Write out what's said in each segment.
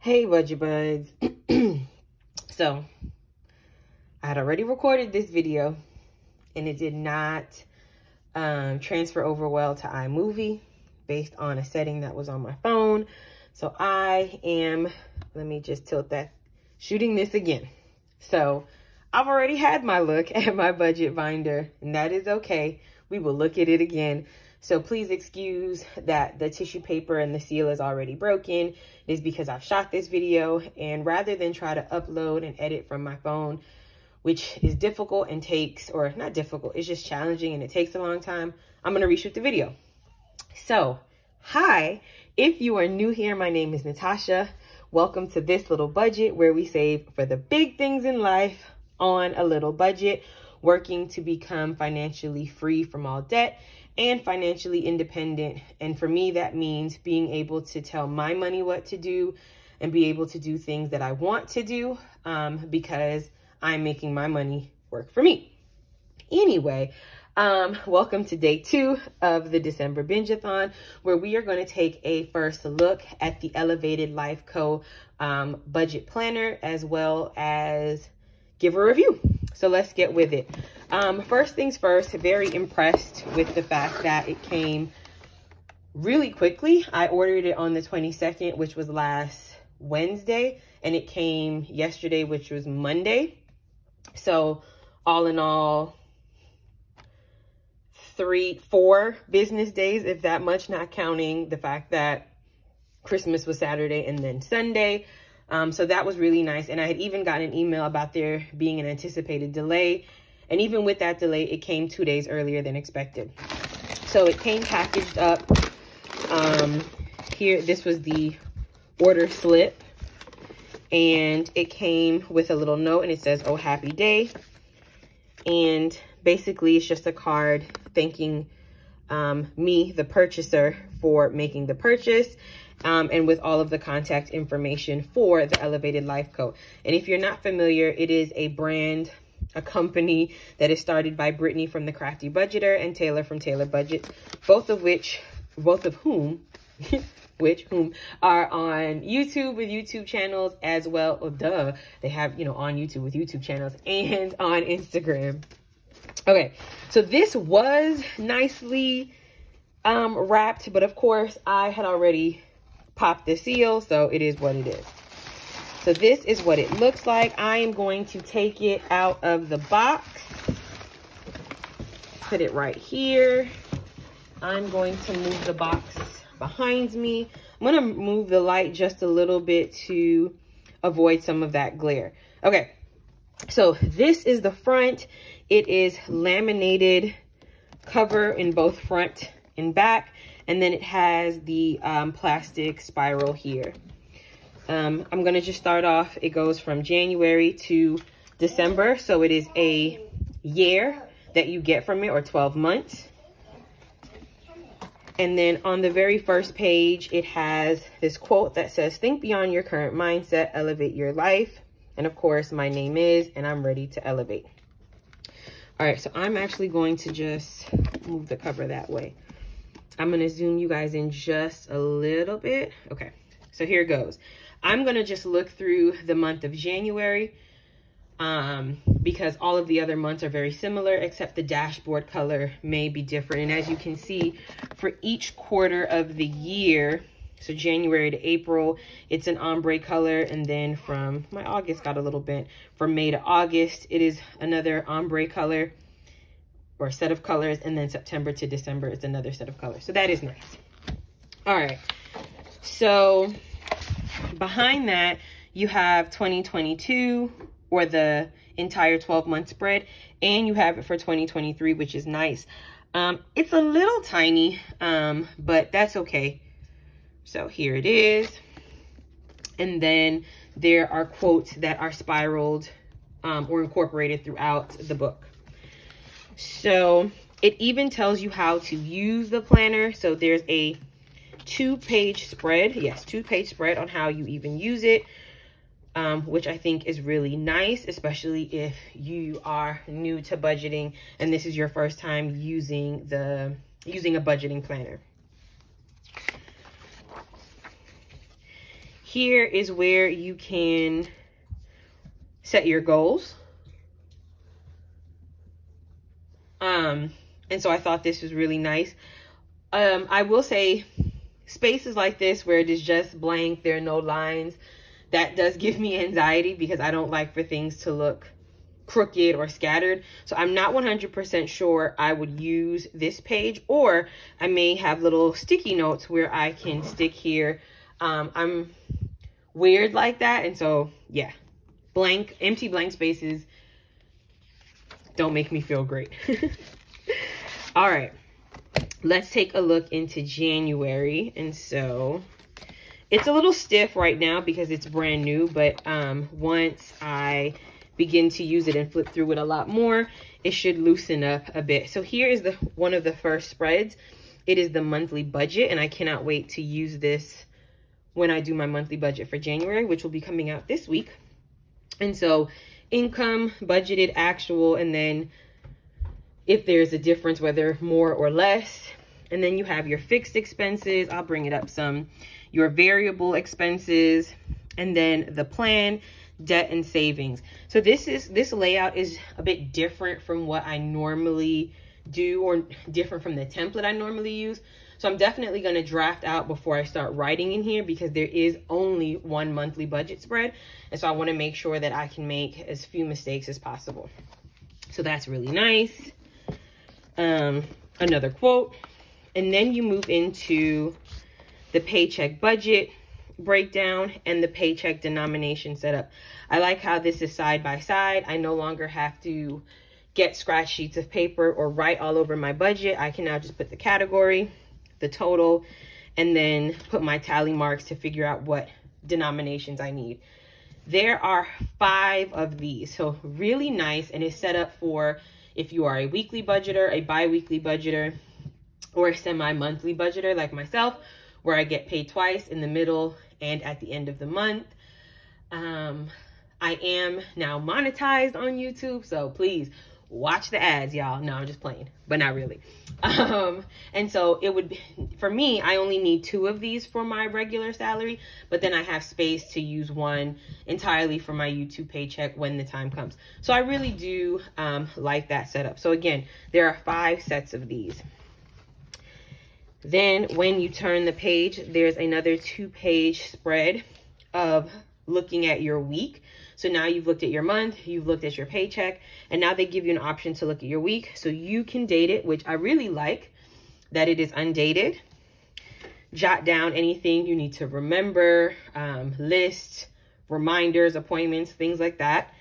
Hey, Budget Buds. So, I had already recorded this video and it did not transfer over well to iMovie based on a setting that was on my phone. So I am, let me just tilt that, shooting this again. So I've already had my look at my budget binder, and that is okay. We will look at it again. So please excuse that the tissue paper and the seal is already broken. It is because I've shot this video, and rather than try to upload and edit from my phone, which is difficult and takes, or not difficult, it's just challenging and it takes a long time, I'm gonna reshoot the video. So, hi, if you are new here, my name is Natasha. Welcome to This Little Budget, where we save for the big things in life on a little budget, working to become financially free from all debt and financially independent. And for me, that means being able to tell my money what to do and be able to do things that I want to do because I'm making my money work for me. Anyway, welcome to day 2 of the December Binge-a-thon, where we are going to take a first look at the Elevated Life Co. budget planner, as well as give a review. So let's get with it. First things first, very impressed with the fact that it came really quickly. I ordered it on the 22nd, which was last Wednesday, and it came yesterday, which was Monday. So all in all, 4 business days, if that much, not counting the fact that Christmas was Saturday and then Sunday. So that was really nice. And I had even gotten an email about there being an anticipated delay. And even with that delay, it came 2 days earlier than expected. So it came packaged up. Here, this was the order slip. And it came with a little note, and it says, "Oh, happy day." And basically, it's just a card thanking me, the purchaser, for making the purchase. And with all of the contact information for the Elevated Life Co. And if you're not familiar, it is a brand, a company that is started by Brittany from TheCraftyBudgeter and Taylor from TaylorBudgets, both of whom are on YouTube with YouTube channels as well. Oh, duh. They have, on YouTube with YouTube channels and on Instagram. Okay, so this was nicely wrapped, but of course I had already popped the seal, so it is what it is. So this is what it looks like. I am going to take it out of the box, put it right here. I'm going to move the box behind me. I'm going to move the light just a little bit to avoid some of that glare. Okay, so this is the front. It is laminated cover in both front and back. And then it has the plastic spiral here. I'm going to just start off. It goes from January to December. So it is a year that you get from it, or 12 months. And then on the very first page, it has this quote that says, "Think beyond your current mindset, elevate your life." And of course, my name is, and I'm ready to elevate. All right, so I'm actually going to just move the cover that way. I'm going to zoom you guys in just a little bit. Okay, so here it goes. I'm going to just look through the month of January because all of the other months are very similar, except the dashboard color may be different. And as you can see, for each quarter of the year, so January to April, it's an ombre color. And then from my August got a little bent. From May to August, it is another ombre color, or set of colors. And then September to December is another set of colors. So that is nice. All right. So behind that, you have 2022, or the entire 12-month spread. And you have it for 2023, which is nice. It's a little tiny, but that's okay. So here it is. And then there are quotes that are spiraled or incorporated throughout the book. So it even tells you how to use the planner. So there's a 2-page spread. Yes, 2-page spread on how you even use it, which I think is really nice, especially if you are new to budgeting and this is your first time using a budgeting planner. Here is where you can set your goals. And so I thought this was really nice. I will say spaces like this where it is just blank, there are no lines, that does give me anxiety because I don't like for things to look crooked or scattered. So I'm not 100% sure I would use this page, or I may have little sticky notes where I can stick here. I'm weird like that. And so, yeah, empty blank spaces don't make me feel great. All right, let's take a look into January. And so it's a little stiff right now because it's brand new, but once I begin to use it and flip through it a lot more, it should loosen up a bit. So here is one of the first spreads. It is the monthly budget, and I cannot wait to use this when I do my monthly budget for January, which will be coming out this week. And so income, budgeted, actual, and then if there's a difference, whether more or less. And then you have your fixed expenses. I'll bring it up some. Your variable expenses, and then the plan, debt, and savings. So this layout is a bit different from what I normally do, or different from the template I normally use. So I'm definitely going to draft out before I start writing in here, because there is only one monthly budget spread. And so I want to make sure that I can make as few mistakes as possible. So that's really nice. Another quote. And then you move into the paycheck budget breakdown and the paycheck denomination setup. I like how this is side by side. I no longer have to get scratch sheets of paper or write all over my budget. I can now just put the category, the total, and then put my tally marks to figure out what denominations I need. There are 5 of these, so really nice, and it's set up for if you are a weekly budgeter, a bi-weekly budgeter, or a semi-monthly budgeter like myself, where I get paid twice, in the middle and at the end of the month. I am now monetized on YouTube, so please watch the ads, y'all. No, I'm just playing, but not really. And so it would be, for me, I only need 2 of these for my regular salary, but then I have space to use one entirely for my YouTube paycheck when the time comes. So I really do like that setup. So again, there are 5 sets of these. Then when you turn the page, there's another 2-page spread of looking at your week. So now you've looked at your month, you've looked at your paycheck, and now they give you an option to look at your week. So you can date it, which I really like that it is undated. Jot down anything you need to remember, lists, reminders, appointments, things like that.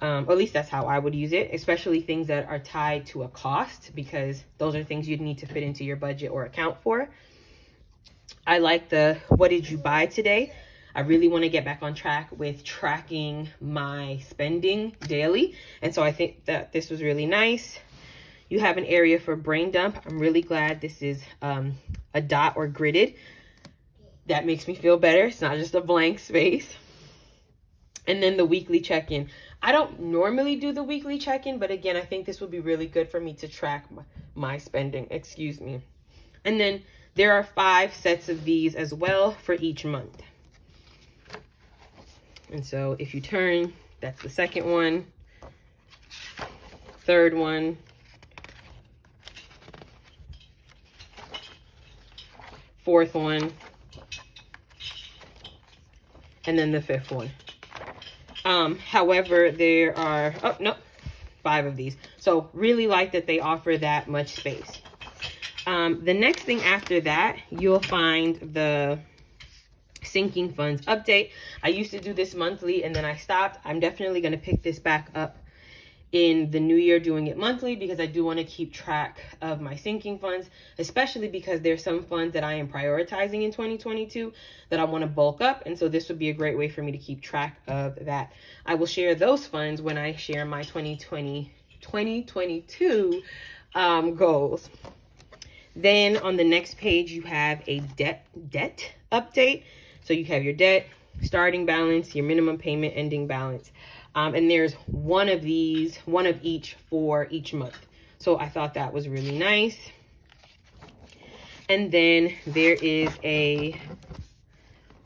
Or at least that's how I would use it, especially things that are tied to a cost, because those are things you'd need to fit into your budget or account for. I like the what did you buy today? I really want to get back on track with tracking my spending daily. And so I think that this was really nice. You have an area for brain dump. I'm really glad this is a dot or gridded. That makes me feel better. It's not just a blank space. And then the weekly check-in. I don't normally do the weekly check-in, but again, I think this would be really good for me to track my spending, excuse me. And then there are 5 sets of these as well for each month. And so if you turn, that's the second one, third one, fourth one, and then the 5th one. However, there are, 5 of these. So really like that they offer that much space. The next thing after that, you'll find the sinking funds update. I used to do this monthly and then I stopped. I'm definitely going to pick this back up in the new year, doing it monthly, because I do want to keep track of my sinking funds, especially because there's some funds that I am prioritizing in 2022 that I want to bulk up. And so this would be a great way for me to keep track of that. I will share those funds when I share my 2022 goals. Then on the next page, you have a debt update. So you have your debt, starting balance, your minimum payment, ending balance. And there's one of each for each month. So I thought that was really nice. And then there is a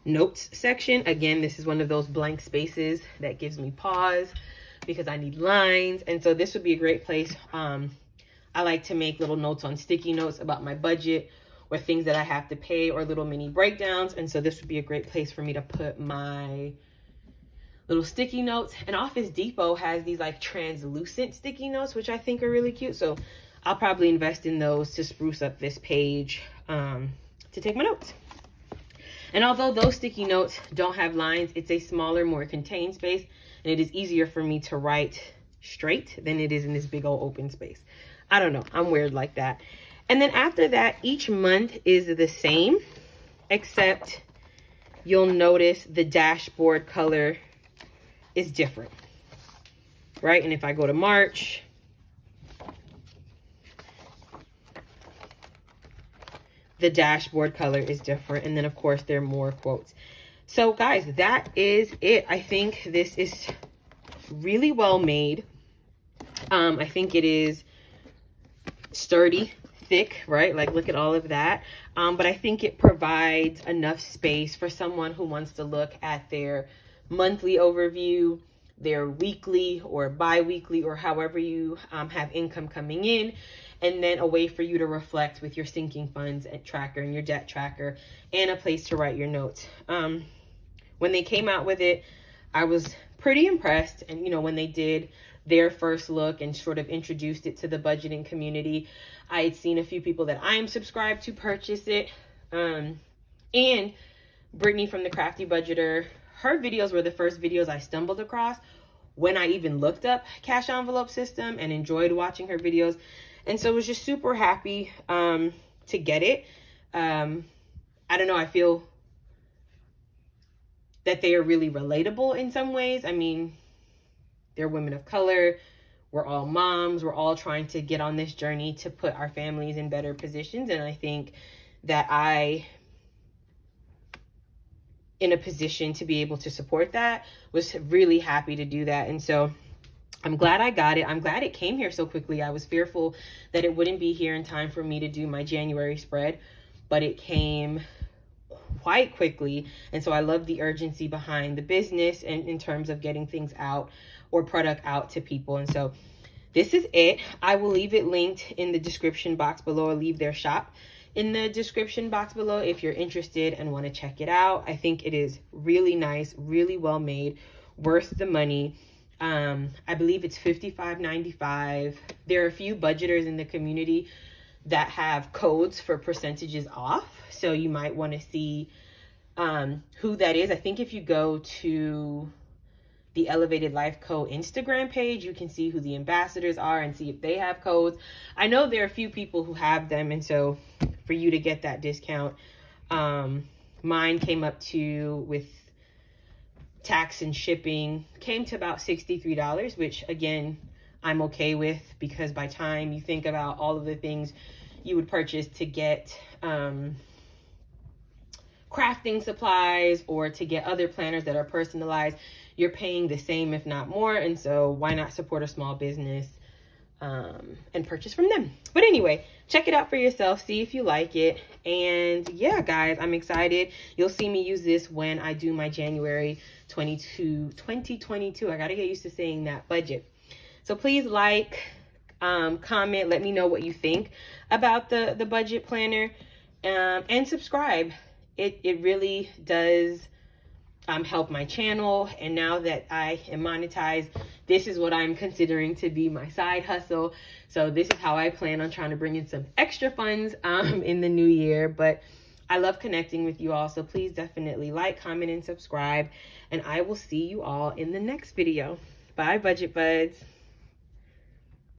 notes section. Again, this is one of those blank spaces that gives me pause because I need lines. And so this would be a great place. I like to make little notes on sticky notes about my budget or things that I have to pay or little mini breakdowns. And so this would be a great place for me to put my little sticky notes. And Office Depot has these like translucent sticky notes, which I think are really cute. So I'll probably invest in those to spruce up this page to take my notes. And although those sticky notes don't have lines, it's a smaller, more contained space. And it is easier for me to write straight than it is in this big old open space. I don't know. I'm weird like that. And then after that, each month is the same, except you'll notice the dashboard color is different, right? And if I go to March, the dashboard color is different. And then of course there are more quotes. So guys, that is it. I think this is really well made. I think it is sturdy, thick, right? Like look at all of that. But I think it provides enough space for someone who wants to look at their monthly overview, their weekly or bi-weekly, or however you have income coming in, and then a way for you to reflect with your sinking funds and tracker and your debt tracker, and a place to write your notes. When they came out with it, I was pretty impressed. And you know, when they did their first look and sort of introduced it to the budgeting community, I had seen a few people that I am subscribed to purchase it. And Brittany from TheCraftyBudgeter, her videos were the first videos I stumbled across when I even looked up cash envelope system, and enjoyed watching her videos. And so I was just super happy to get it. I don't know, I feel that they are really relatable in some ways. I mean, they're women of color. We're all moms. We're all trying to get on this journey to put our families in better positions. And I think that I, in a position to be able to support that, was really happy to do that. And so I'm glad I got it. I'm glad it came here so quickly. I was fearful that it wouldn't be here in time for me to do my January spread, but it came quite quickly. And so I love the urgency behind the business and in terms of getting things out or product out to people. And so this is it. I will leave it linked in the description box below. I'll leave their shop in the description box below if you're interested and want to check it out. I think it is really nice, really well made, worth the money. I believe it's $55.95. There are a few budgeters in the community that have codes for percentages off. So you might want to see who that is. I think if you go to the Elevated Life Co. Instagram page, you can see who the ambassadors are and see if they have codes. I know there are a few people who have them. And so for you to get that discount, mine came up to, with tax and shipping, came to about $63, which again, I'm okay with, because by time you think about all of the things you would purchase to get crafting supplies or to get other planners that are personalized, you're paying the same, if not more. And so why not support a small business and purchase from them? But anyway, check it out for yourself, see if you like it. And yeah, guys, I'm excited. You'll see me use this when I do my January 2022. I gotta get used to saying that, budget. So please like, comment, let me know what you think about the budget planner, and subscribe. It really does help my channel. And now that I am monetized, this is what I'm considering to be my side hustle. So this is how I plan on trying to bring in some extra funds in the new year. But I love connecting with you all. So please definitely like, comment, and subscribe. And I will see you all in the next video. Bye, Budget Buds.